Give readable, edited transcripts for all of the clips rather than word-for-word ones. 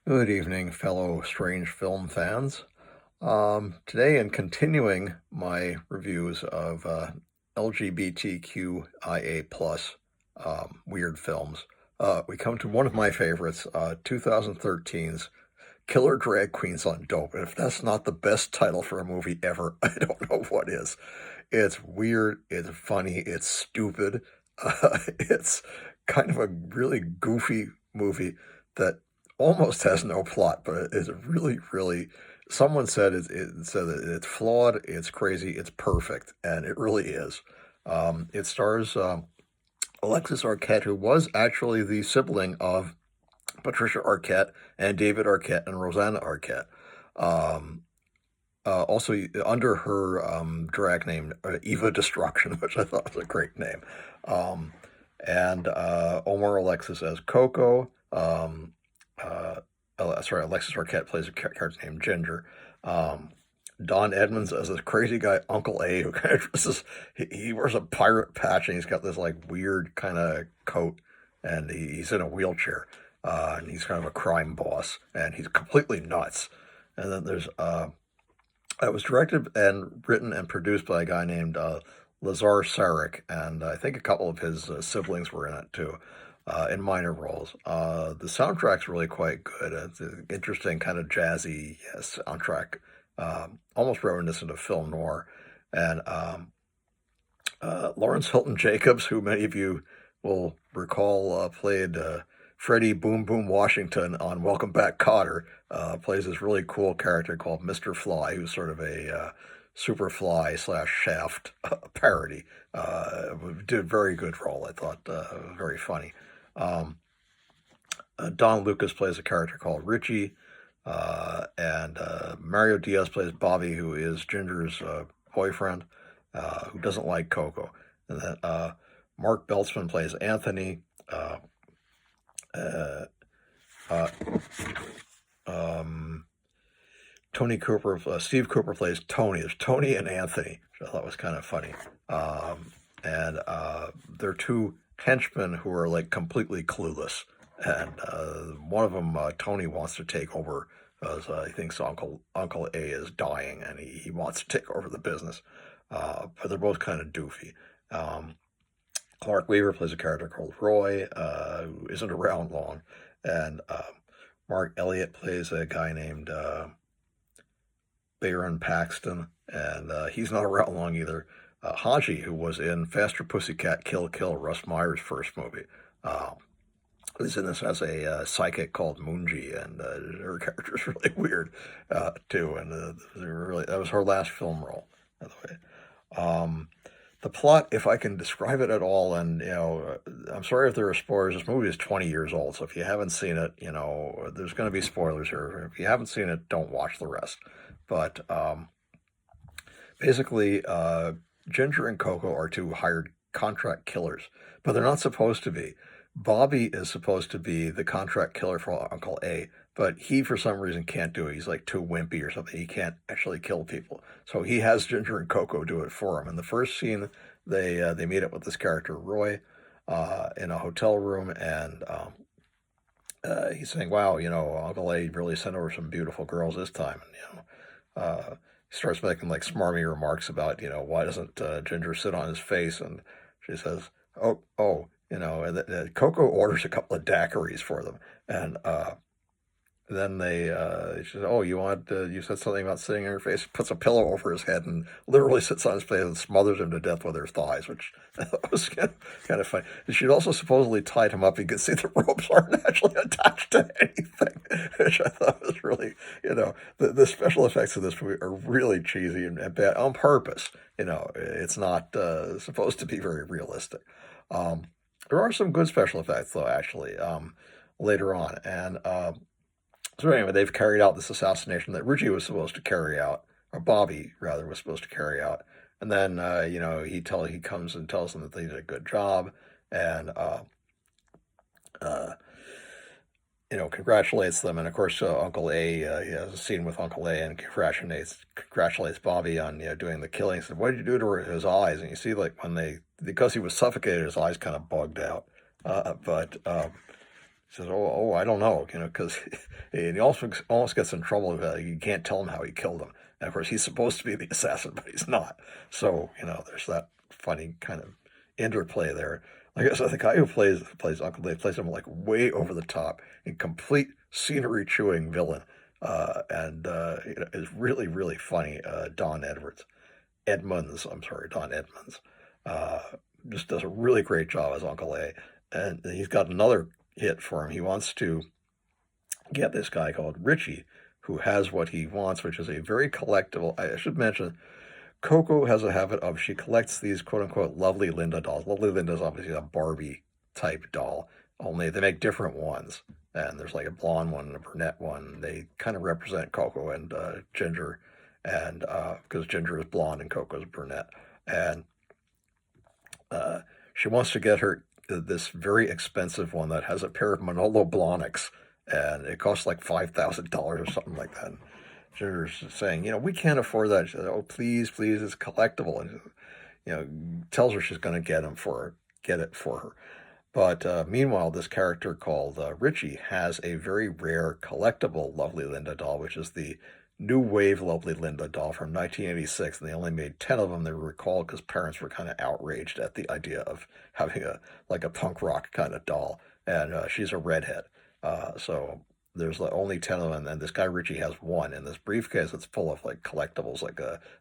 Good evening, fellow strange film fans. Today, in continuing my reviews of LGBTQIA plus weird films, we come to one of my favorites, 2013's Killer Drag Queens on Dope. And if that's not the best title for a movie ever, I don't know what is. It's weird, it's funny, it's stupid. It's kind of a really goofy movie that almost has no plot, but it is really, really. Someone said it said that it's flawed, it's crazy, it's perfect, and it really is. It stars Alexis Arquette, who was actually the sibling of Patricia Arquette and David Arquette and Rosanna Arquette. Um, Also, under her drag name, Eva Destruction, which I thought was a great name. Um, and Omar Alexis as Coco. Alexis Arquette plays a character named Ginger. Don Edmunds as this crazy guy, Uncle A, who kind of dresses, he wears a pirate patch and he's got this like weird kind of coat and he's in a wheelchair. And he's kind of a crime boss and he's completely nuts. And then there's it was directed and written and produced by a guy named Lazar Saric, and I think a couple of his siblings were in it too, in minor roles. The soundtrack's really quite good. It's an interesting kind of jazzy soundtrack, almost reminiscent of film noir. And Lawrence Hilton-Jacobs, who many of you will recall played Freddie Boom Boom Washington on Welcome Back, Kotter, plays this really cool character called Mr. Fly, who's sort of a Superfly slash Shaft parody. Did a very good role, I thought, very funny. Don Lucas plays a character called Richie, and Mario Diaz plays Bobby, who is Ginger's boyfriend, who doesn't like Coco. And then Mark Beltzman plays Anthony. Uh, uh, Steve Cooper plays Tony. There's Tony and Anthony, which I thought was kind of funny. And they're two henchmen who are like completely clueless. And one of them, Tony, wants to take over because he thinks Uncle A is dying and he wants to take over the business. But they're both kind of doofy. Clark Weaver plays a character called Roy, who isn't around long. And Mark Elliott plays a guy named Baron Paxton, and he's not around long either. Haji, who was in Faster Pussycat Kill Kill, Russ Meyer's first movie, is in this as a psychic called Moonji, and her character's really weird too. And that was her last film role, by the way. The plot, if I can describe it at all, and I'm sorry if there are spoilers. This movie is 20 years old, so if you haven't seen it, there's going to be spoilers here. If you haven't seen it, don't watch the rest. But basically, Ginger and Coco are two hired contract killers, but they're not supposed to be. Bobby is supposed to be the contract killer for Uncle A, but he, for some reason, can't do it. He's like too wimpy or something. He can't actually kill people. So he has Ginger and Coco do it for him. In the first scene, they meet up with this character, Roy, in a hotel room, and he's saying, wow, Uncle A really sent over some beautiful girls this time. And, he starts making like smarmy remarks about, why doesn't Ginger sit on his face? And she says, oh. And Coco orders a couple of daiquiris for them, and then she says, "Oh, you said something about sitting on your face." Puts a pillow over his head and literally sits on his face and smothers him to death with her thighs, which was kind of funny. And she'd also supposedly tied him up. You could see the ropes aren't actually attached to anything, which I thought was really, the special effects of this movie are really cheesy and bad on purpose. It's not supposed to be very realistic. There are some good special effects, though, actually, later on. And so anyway, they've carried out this assassination that Richie was supposed to carry out, or Bobby, rather, was supposed to carry out. And then, he comes and tells them that they did a good job and, congratulates them. And, of course, Uncle A, he has a scene with Uncle A and congratulates Bobby on, doing the killing. He said, what did you do to his eyes? And you see, like, because he was suffocated, his eyes kind of bugged out. says, I don't know, because he also almost gets in trouble. You can't tell him how he killed him. And of course, he's supposed to be the assassin, but he's not. So, there's that funny kind of interplay there. Like I said, the guy who plays Uncle Dave plays him like way over the top and complete scenery chewing villain, and is really really funny. Don Edmunds, uh, just does a really great job as Uncle A, and he's got another hit for him. He wants to get this guy called Richie, who has what he wants, which is a very collectible. I should mention, Coco has a habit of she collects these quote-unquote Lovely Linda dolls. Lovely Linda is obviously a Barbie-type doll, only they make different ones. And there's like a blonde one and a brunette one. They kind of represent Coco and Ginger, and because Ginger is blonde and Coco is brunette. And she wants to get her this very expensive one that has a pair of Manolo Blahniks, and it costs like $5,000 or something like that. And Ginger's saying, we can't afford that. She says, oh, please, it's collectible. And, tells her she's going to get it for her. But meanwhile, this character called Richie has a very rare collectible Lovely Linda doll, which is the New Wave Lovely Linda doll from 1986. And they only made 10 of them. They were recalled because parents were kind of outraged at the idea of having a punk rock kind of doll. And she's a redhead. So there's only 10 of them, and this guy Richie has one in this briefcase that's full of like collectibles, like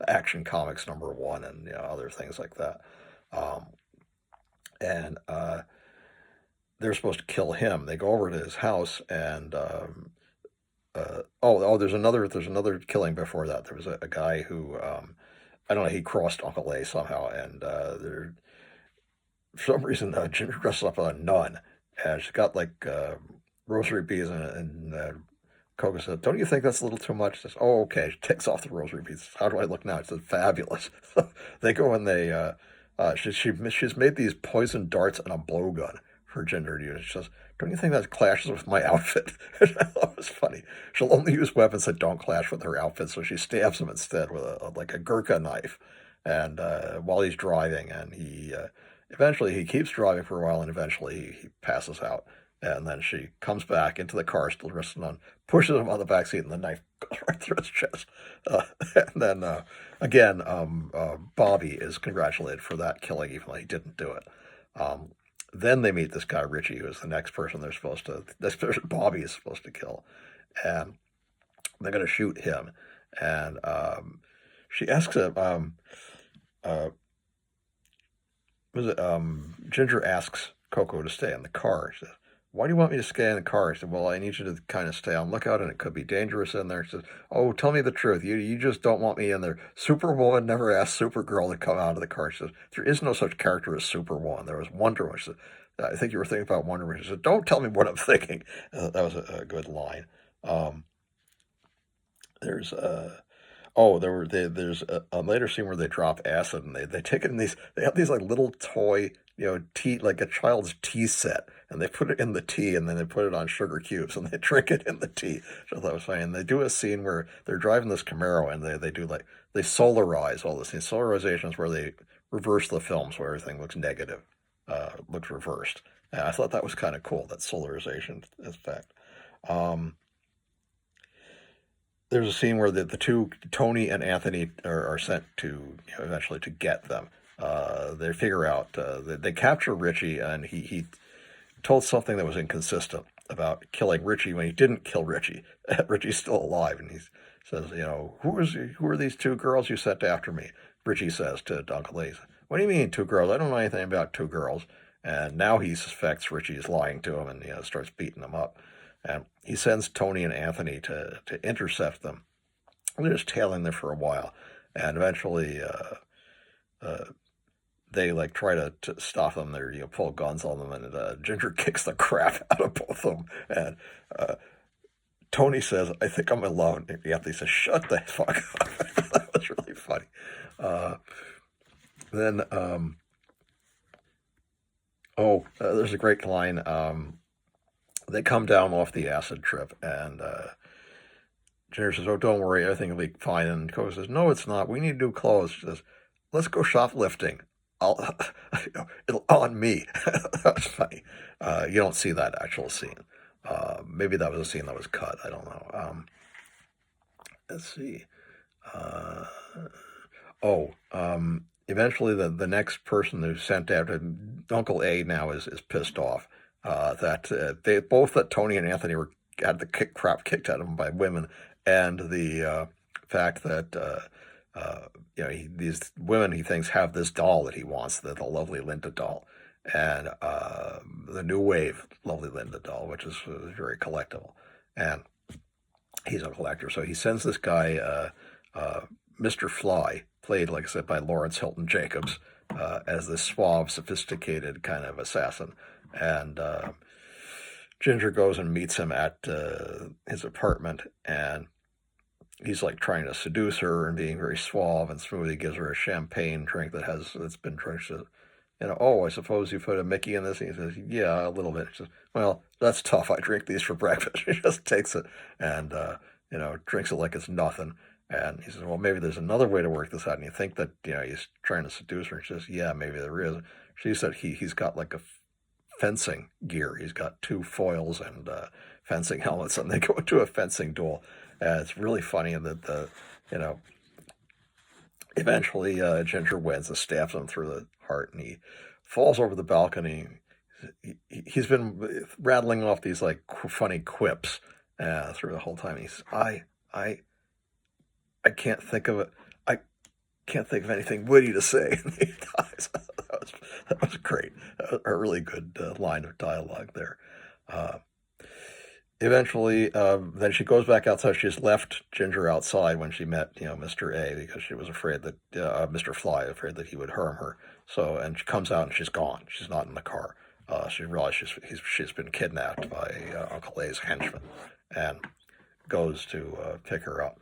Action Comics #1 and other things like that. And they're supposed to kill him. They go over to his house, and there's another killing before that. There was a guy who I don't know, he crossed Uncle A somehow, and for some reason Ginger dresses up as a nun, and she's got like rosary beads, and Coco says, don't you think that's a little too much? She says, oh, okay. She takes off the rosary beads. How do I look now? She says, fabulous. They go and they, she's made these poison darts and a blowgun for Ginger to use. She says, don't you think that clashes with my outfit? I thought it was funny. She'll only use weapons that don't clash with her outfit, so she stabs him instead with a Gurkha knife, and while he's driving, and eventually he keeps driving for a while, and eventually he passes out. And then she comes back into the car, still wrestling on, pushes him on the back seat, and the knife goes right through his chest. And then, again, Bobby is congratulated for that killing, even though he didn't do it. Then they meet this guy, Richie, who is the next person Bobby is supposed to kill. And they're going to shoot him. And she asks him, Ginger asks Coco to stay in the car. She says, why do you want me to stay in the car? He said, well, I need you to kind of stay on lookout, and it could be dangerous in there. He says, oh, tell me the truth. You just don't want me in there. Superwoman never asked Supergirl to come out of the car. She says, there is no such character as Superwoman. There was Wonder Woman. She said, I think you were thinking about Wonder Woman. She said, don't tell me what I'm thinking. That was a good line. There's a later scene where they drop acid, and they take it in they have these like little toy, tea, like a child's tea set, and they put it in the tea, and then they put it on sugar cubes, and they drink it in the tea. So that was funny. And they do a scene where they're driving this Camaro, and they do they solarize all this. And solarization is where they reverse the films, where everything looks negative, looks reversed. And I thought that was kind of cool, that solarization effect. There's a scene where the two, Tony and Anthony, are sent to eventually to get them. They figure out, they capture Richie, and he told something that was inconsistent about killing Richie when he didn't kill Richie. Richie's still alive, and he says, who are these two girls you sent after me? Richie says to Uncle Lee, what do you mean, two girls? I don't know anything about two girls. And now he suspects Richie is lying to him, and starts beating them up. And he sends Tony and Anthony to intercept them. They're just tailing them for a while. And eventually they try to stop them. They pull guns on them, and Ginger kicks the crap out of both of them. And Tony says, I think I'm alone. And Anthony says, shut the fuck up. That was really funny. There's a great line. They come down off the acid trip, and Ginger says, oh, don't worry, everything will be fine. And Coco says, no, it's not. We need new clothes. She says, let's go shoplifting. It'll on me. That was funny. You don't see that actual scene. Maybe that was a scene that was cut. I don't know. Let's see. Uh, Eventually the next person who's sent out, Uncle A now is pissed off that Tony and Anthony had the crap kicked out of them by women, and the fact that these women he thinks have this doll that he wants, the lovely Linda doll, and the new wave lovely Linda doll, which is very collectible, and he's a collector, so he sends this guy Mr. Fly, played, like I said, by Lawrence Hilton-Jacobs, as this suave, sophisticated kind of assassin. And Ginger goes and meets him at his apartment, and he's like trying to seduce her and being very suave and smooth. He gives her a champagne drink that's been drenched. Oh, I suppose you put a Mickey in this? And he says, yeah, a little bit. She says, well, that's tough. I drink these for breakfast. She just takes it and, drinks it like it's nothing. And he says, well, maybe there's another way to work this out. And you think that, he's trying to seduce her. And she says, yeah, maybe there is. She said he's got like a fencing gear. He's got 2 foils and fencing helmets, and they go into a fencing duel. And it's really funny that eventually Ginger wins and stabs him through the heart, and he falls over the balcony. He's been rattling off these like funny quips through the whole time. He says, I can't think of it. I can't think of anything witty to say. And he dies. That was great. A really good line of dialogue there. Eventually, then she goes back outside. She's left Ginger outside when she met, Mr. A, because she was afraid that Mr. Fly, afraid that he would harm her. So, and she comes out and she's gone. She's not in the car. She realizes she's been kidnapped by Uncle A's henchman, and goes to pick her up.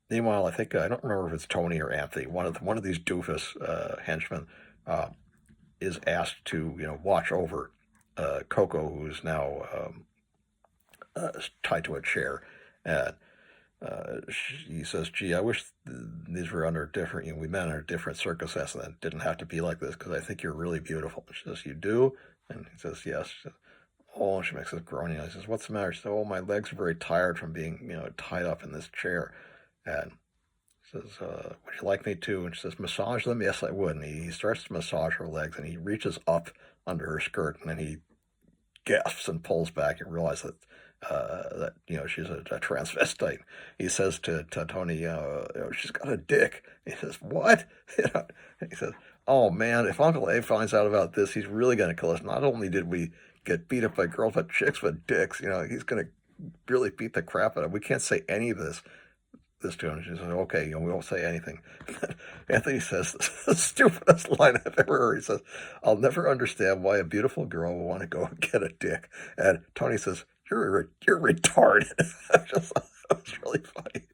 Meanwhile, I don't remember if it's Tony or Anthony. One of these doofus henchmen is asked to watch over Coco, who's now tied to a chair, and he says, "Gee, I wish these were under different. We met under different circumstances, and it didn't have to be like this, because I think you're really beautiful." And she says, "You do?" And he says, "Yes." She says, "Oh," and she makes this groaning. He says, "What's the matter?" She says, "Oh, my legs are very tired from being tied up in this chair." And he says, "Would you like me to?" And she says, "Massage them?" "Yes, I would." And he starts to massage her legs, and he reaches up under her skirt, and then he gasps and pulls back and realizes that she's a transvestite. He says to Tony, "She's got a dick." He says, "What?" He says, "Oh man, if Uncle A finds out about this, he's really going to kill us. Not only did we get beat up by girls, but chicks with dicks. He's going to really beat the crap out of it. We can't say any of this to him." She says, "Okay, we won't say anything." Anthony says the stupidest line I've ever heard. He says, "I'll never understand why a beautiful girl will want to go and get a dick." And Tony says, You're retarded." That was really funny.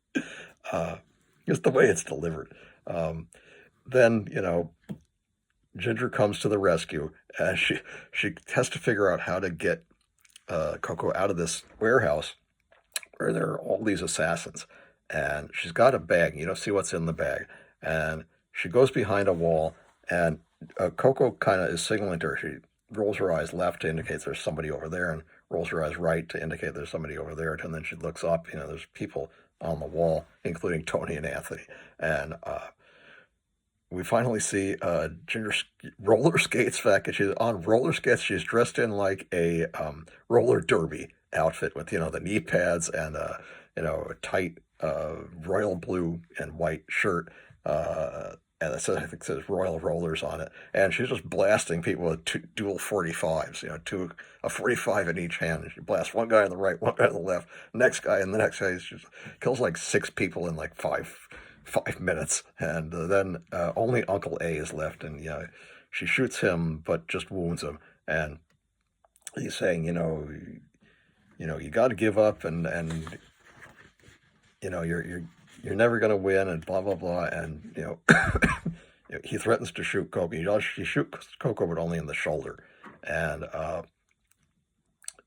Just the way it's delivered. Then, Ginger comes to the rescue, and she has to figure out how to get Coco out of this warehouse where there are all these assassins. And she's got a bag. You don't see what's in the bag. And she goes behind a wall, and Coco kind of is signaling to her. She rolls her eyes left to indicate there's somebody over there, and rolls her eyes right to indicate there's somebody over there. And then she looks up. There's people on the wall, including Tony and Anthony. And we finally see Ginger roller skates back, and she's on roller skates. She's dressed in like a roller derby outfit with the knee pads and a tight royal blue and white shirt, and I think it says Royal Rollers on it. And she's just blasting people with dual 45s, a 45 in each hand. And she blasts one guy on the right, one guy on the left, next guy, and the next guy. She kills like 6 people in like five minutes. And then only Uncle A is left, and she shoots him, but just wounds him. And he's saying, you got to give up, and you're never going to win, and blah, blah, blah. And, he threatens to shoot Coco. He shoots Coco, but only in the shoulder. And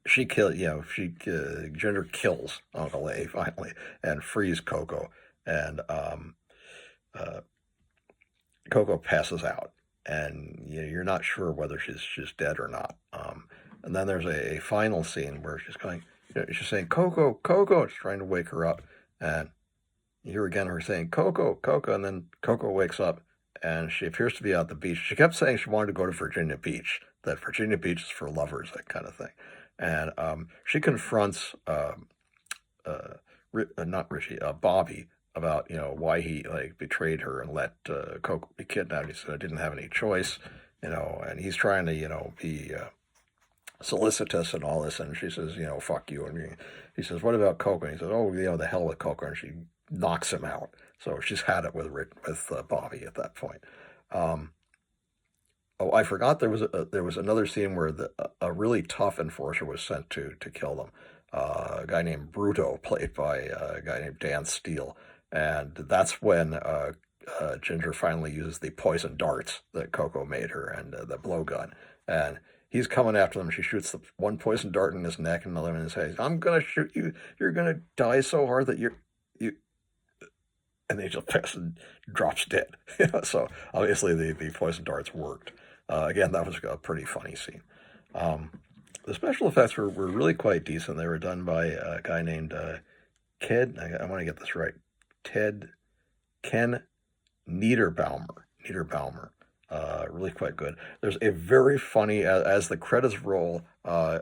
Ginger kills Uncle A finally and frees Coco. And Coco passes out. And you're not sure whether she's dead or not. And then there's a final scene where she's going, she's saying, Coco, Coco, it's trying to wake her up. And you hear again her saying, Coco, Coco, and then Coco wakes up and she appears to be at the beach. She kept saying she wanted to go to Virginia Beach, that Virginia Beach is for lovers, that kind of thing. And she confronts not Richie, Bobby, about why he betrayed her and let Coco be kidnapped. He said I didn't have any choice, and he's trying to be solicitous and all this, and she says fuck you, and he says what about Coco? And he says oh the hell with Coco, and she knocks him out. So she's had it with Bobby at that point. Oh, I forgot there was another scene where a really tough enforcer was sent to kill them. A guy named Bruto, played by a guy named Dan Steele. And that's when Ginger finally uses the poison darts that Coco made her and the blowgun. And he's coming after them. She shoots the one poison dart in his neck and another in his head. I'm going to shoot you. You're going to die so hard that you. And he just passes and drops dead. So obviously the poison darts worked. Again, that was a pretty funny scene. The special effects were really quite decent. They were done by a guy named Ken. I want to get this right. Ken Niederbaumer. Really quite good. There's a very funny, as the credits roll,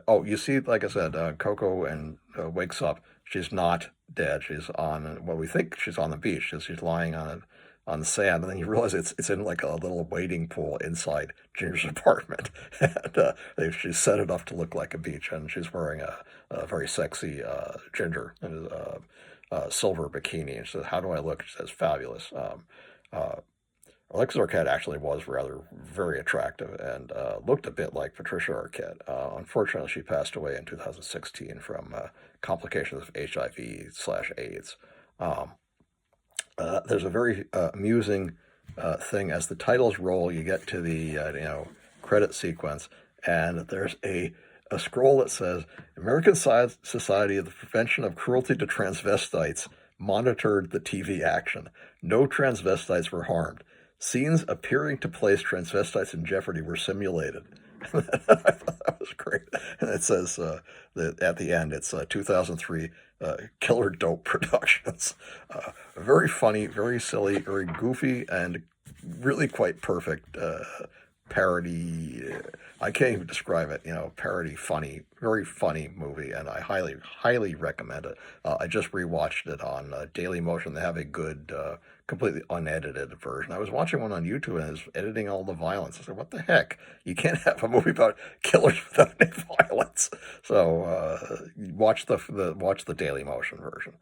you see, like I said, Coco wakes up. She's not dead. She's on, we think she's on the beach. She's lying on the sand, and then you realize it's in like a little wading pool inside Ginger's apartment. And she's set it up to look like a beach, and she's wearing a very sexy Ginger silver bikini. And she says, how do I look? She says, fabulous. Alexis Arquette actually was very attractive and looked a bit like Patricia Arquette. Unfortunately, she passed away in 2016 from complications of HIV/AIDS. There's a very amusing thing. As the titles roll, you get to the credit sequence, and there's a scroll that says, American Society of the Prevention of Cruelty to Transvestites monitored the TV action. No transvestites were harmed. Scenes appearing to place transvestites in jeopardy were simulated. I thought that was great. And it says that at the end, it's 2003 Killer Dope Productions. Very funny, very silly, very goofy, and really quite perfect parody. I can't even describe it. Parody, funny, very funny movie, and I highly, highly recommend it. I just rewatched it on Daily Motion. They have a good, completely unedited version. I was watching one on YouTube, and it's editing all the violence. I said, "What the heck? You can't have a movie about killers without any violence." So watch the Daily Motion version.